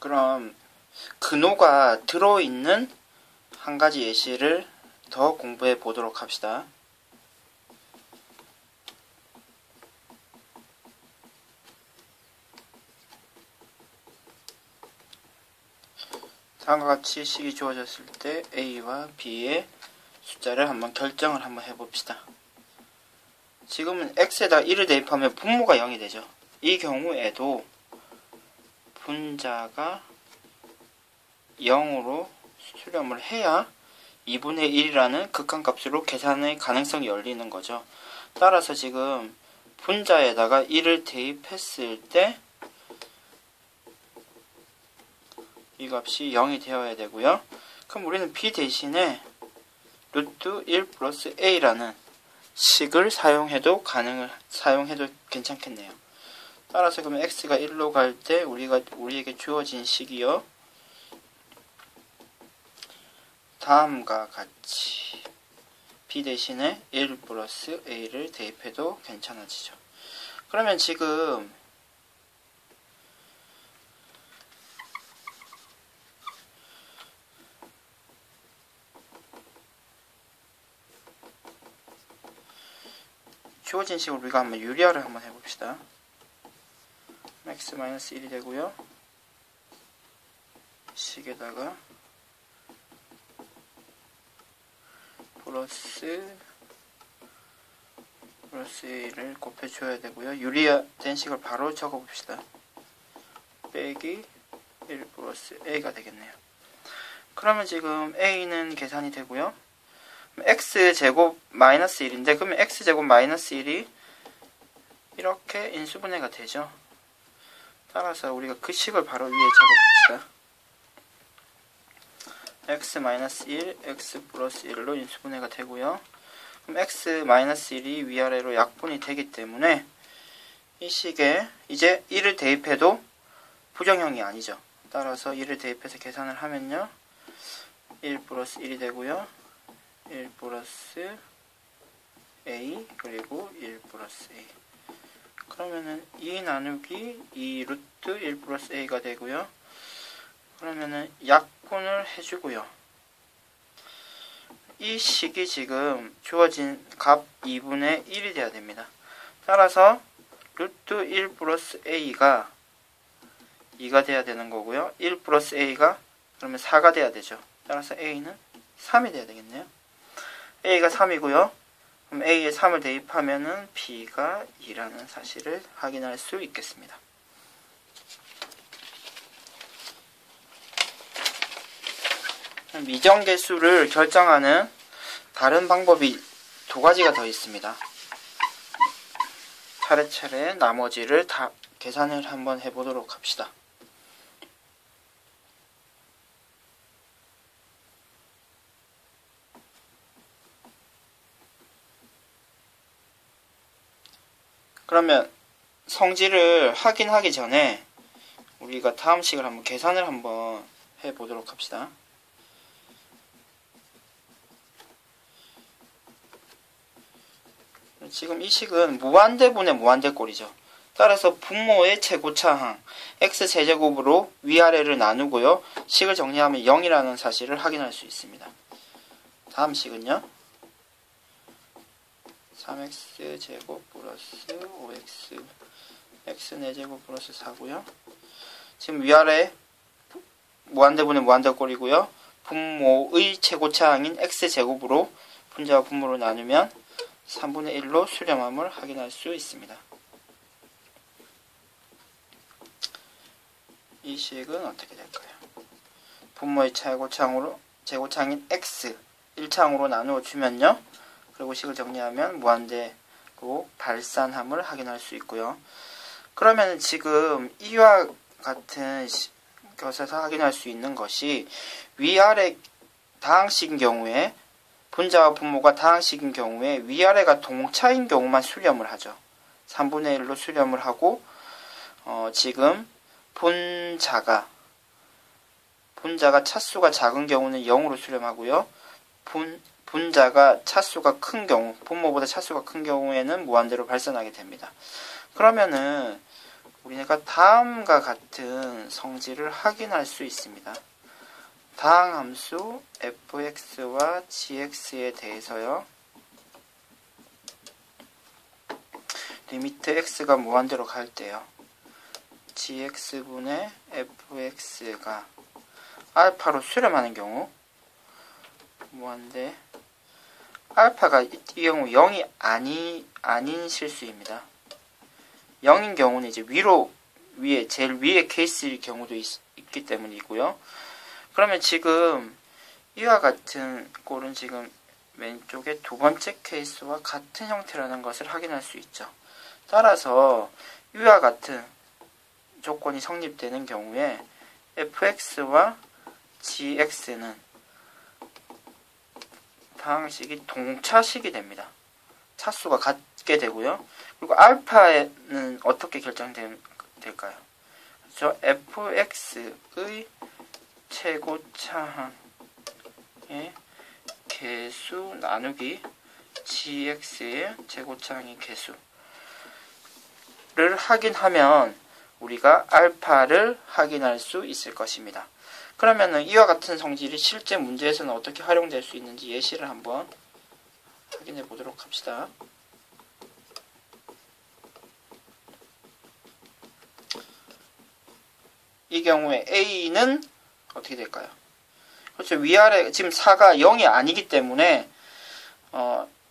그럼 근호가 들어있는 한 가지 예시를 더 공부해 보도록 합시다. 다음과 같이 식이 주어졌을 때 A와 B의 숫자를 한번 결정을 한번 해봅시다. 지금은 X에다 1을 대입하면 분모가 0이 되죠. 이 경우에도 분자가 0으로 수렴을 해야 2분의 1이라는 극한값으로 계산의 가능성이 열리는 거죠. 따라서 지금 분자에다가 1을 대입했을 때 이 값이 0이 되어야 되고요. 그럼 우리는 B 대신에 루트 1 플러스 A라는 식을 사용해도 괜찮겠네요. 따라서 그러면 X가 1로 갈 때 우리에게 주어진 식이요. 다음과 같이 B 대신에 1 플러스 A를 대입해도 괜찮아지죠. 그러면 지금 주어진 식으로 우리가 한번 유리화를 한번 해봅시다. x-1이 되고요. 식에다가 플러스 A를 곱해줘야 되고요. 유리화된 식을 바로 적어봅시다. 빼기 1 플러스 A가 되겠네요. 그러면 지금 A는 계산이 되고요. x제곱 마이너스 1인데 그러면 x제곱 마이너스 1이 이렇게 인수분해가 되죠. 따라서 우리가 그 식을 바로 위에 적어봅시다. x 마이너스 1, x 플러스 1로 인수분해가 되고요. 그럼 x 마이너스 1이 위아래로 약분이 되기 때문에 이 식에 이제 1을 대입해도 부정형이 아니죠. 따라서 1을 대입해서 계산을 하면요. 1 플러스 1이 되고요. 1 플러스 A 그리고 1 플러스 A 그러면은 2 나누기 2 루트 1 플러스 A가 되고요. 그러면은 약분을 해주고요. 이 식이 지금 주어진 값 2분의 1이 돼야 됩니다. 따라서 루트 1 플러스 A가 2가 돼야 되는 거고요. 1 플러스 A가 그러면 4가 돼야 되죠. 따라서 A는 3이 돼야 되겠네요. A가 3이고요. 그럼 A에 3을 대입하면은 B가 2라는 사실을 확인할 수 있겠습니다. 미정계수를 결정하는 다른 방법이 두 가지가 더 있습니다. 차례차례 나머지를 다 계산을 한번 해보도록 합시다. 그러면 성질을 확인하기 전에 우리가 다음 식을 한번 계산을 한번 해보도록 합시다. 지금 이 식은 무한대분의 무한대꼴이죠. 따라서 분모의 최고차항 x제곱으로 위아래를 나누고요. 식을 정리하면 0이라는 사실을 확인할 수 있습니다. 다음 식은요. 3x제곱 플러스 5x x4제곱 플러스 4고요. 지금 위아래 무한대분의 무한대꼴이고요. 분모의 최고차항인 x제곱으로 분자와 분모를 나누면 3분의 1로 수렴함을 확인할 수 있습니다. 이 식은 어떻게 될까요? 분모의 최고차항인 x 1차항으로 나누어 주면요. 그리고 식을 정리하면 무한대로 발산함을 확인할 수 있고요. 그러면 지금 이와 같은 것에서 확인할 수 있는 것이 위아래 다항식인 경우에 분자와 분모가 다항식인 경우에 위아래가 동차인 경우만 수렴을 하죠. 3분의 1로 수렴을 하고 지금 분자가 차수가 작은 경우는 0으로 수렴하고요. 분자가 차수가 큰 경우, 분모보다 차수가 큰 경우에는 무한대로 발산하게 됩니다. 그러면은 우리가 다음과 같은 성질을 확인할 수 있습니다. 다항 함수 fx와 gx에 대해서요. 리미트 x가 무한대로 갈 때요. gx분의 fx가 알파로 수렴하는 경우 무한대 알파가 이 경우 0이 아닌 실수입니다. 0인 경우는 이제 제일 위에 케이스일 경우도 있기 때문이고요. 그러면 지금 이와 같은 꼴은 지금 왼쪽에 두 번째 케이스와 같은 형태라는 것을 확인할 수 있죠. 따라서 이와 같은 조건이 성립되는 경우에 fx와 gx는 다항식이 동차식이 됩니다. 차수가 같게 되고요. 그리고 알파는 어떻게 결정될까요? 그렇죠? fx의 최고차항의 개수 나누기 gx의 최고차항의 개수를 확인하면 우리가 알파를 확인할 수 있을 것입니다. 그러면은 이와 같은 성질이 실제 문제에서는 어떻게 활용될 수 있는지 예시를 한번 확인해 보도록 합시다. 이 경우에 A는 어떻게 될까요? 그렇죠. 위아래, 지금 4가 0이 아니기 때문에,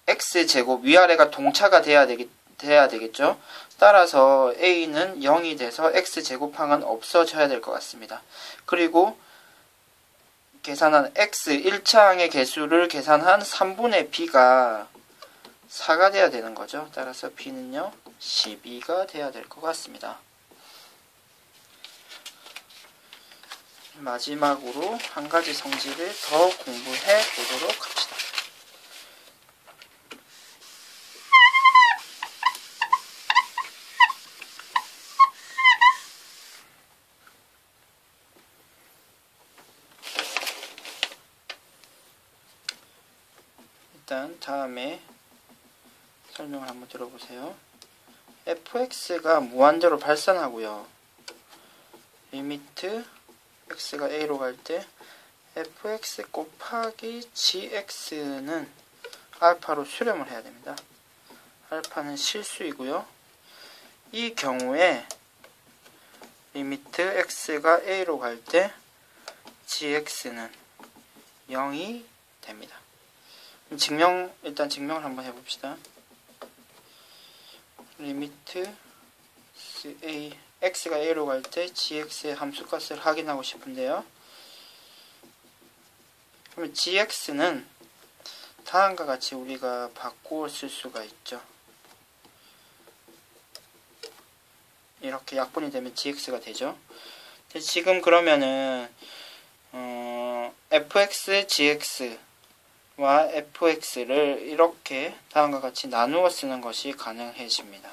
X제곱, 위아래가 동차가 돼야 되겠죠. 따라서 A는 0이 돼서 X제곱항은 없어져야 될 것 같습니다. 그리고 계산한 X 1차항의 개수를 계산한 3분의 B가 4가 돼야 되는 거죠. 따라서 B는요, 12가 돼야 될 것 같습니다. 마지막으로 한 가지 성질을 더 공부해 보도록 합시다. 일단 다음에 설명을 한번 들어보세요. fx가 무한대로 발산하고요. 리미트 x가 a로 갈 때 fx 곱하기 gx는 알파로 수렴을 해야 됩니다. 알파는 실수이고요. 이 경우에 리미트 x가 a로 갈 때 gx는 0이 됩니다. 일단 증명을 한번 해봅시다. 리미트 x가 a로 갈 때 gx의 함수값을 확인하고 싶은데요. 그러면 gx는 다음과 같이 우리가 바꾸어 쓸 수가 있죠. 이렇게 약분이 되면 gx가 되죠. 지금 그러면은 fx, gx와 fx를 이렇게 다음과 같이 나누어 쓰는 것이 가능해집니다.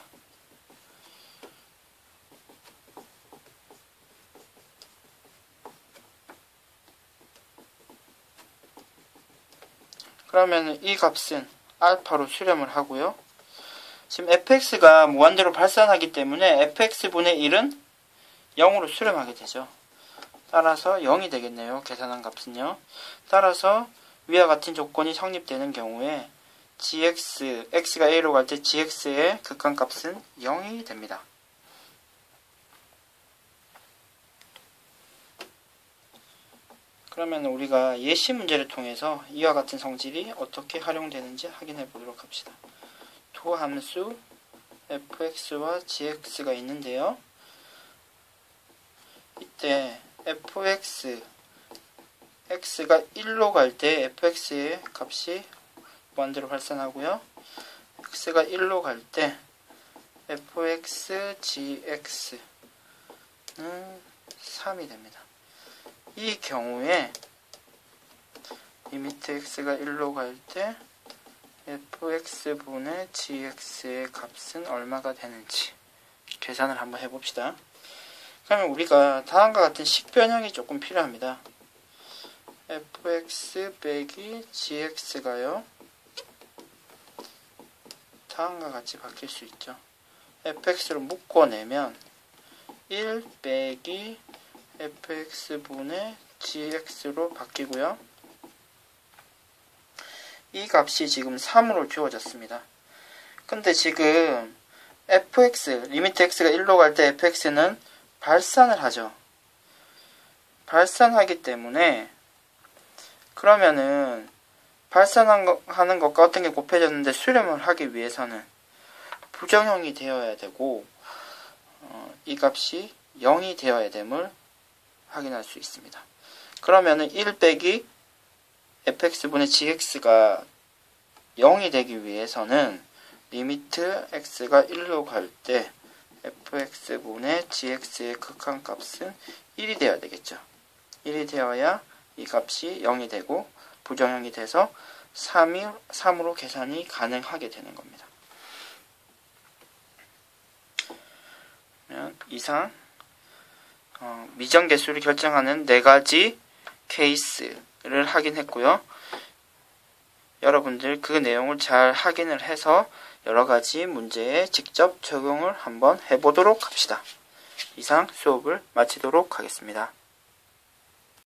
그러면 이 값은 알파로 수렴을 하고요. 지금 fx가 무한대로 발산하기 때문에 fx분의 1은 0으로 su렴하게 되죠. 따라서 0이 되겠네요. 계산한 값은요. 따라서 위와 같은 조건이 성립되는 경우에 x가 a로 갈 때 gx의 극한값은 0이 됩니다. 그러면 우리가 예시 문제를 통해서 이와 같은 성질이 어떻게 활용되는지 확인해 보도록 합시다. 두 함수 fx와 gx가 있는데요. 이때 x가 1로 갈 때 fx의 값이 무한대로 발산하고요. x가 1로 갈 때 fx, gx는 3이 됩니다. 이 경우에 리미트 x가 1로 갈 때 fx분의 gx의 값은 얼마가 되는지 계산을 한번 해봅시다. 그러면 우리가 다음과 같은 식변형이 조금 필요합니다. fx 빼기 gx가요. 다음과 같이 바뀔 수 있죠. fx로 묶어내면 1 빼기 fx분의 gx로 바뀌고요. 이 값이 지금 3으로 주어졌습니다. 근데 지금 fx, 리미트 x가 1로 갈 때 fx는 발산을 하죠. 발산하기 때문에 그러면은 발산하는 것과 어떤 게 곱해졌는데 수렴을 하기 위해서는 부정형이 되어야 되고 이 값이 0이 되어야 됨을 확인할 수 있습니다. 그러면은 1 빼기 fx분의 gx가 0이 되기 위해서는 리미트 x가 1로 갈 때 fx분의 gx의 극한값은 1이 되어야 되겠죠. 1이 되어야 이 값이 0이 되고 부정형이 돼서 3으로 계산이 가능하게 되는 겁니다. 이상 미정계수를 결정하는 4가지 케이스를 확인했고요. 여러분들 그 내용을 잘 확인을 해서 여러가지 문제에 직접 적용을 한번 해보도록 합시다. 이상 수업을 마치도록 하겠습니다.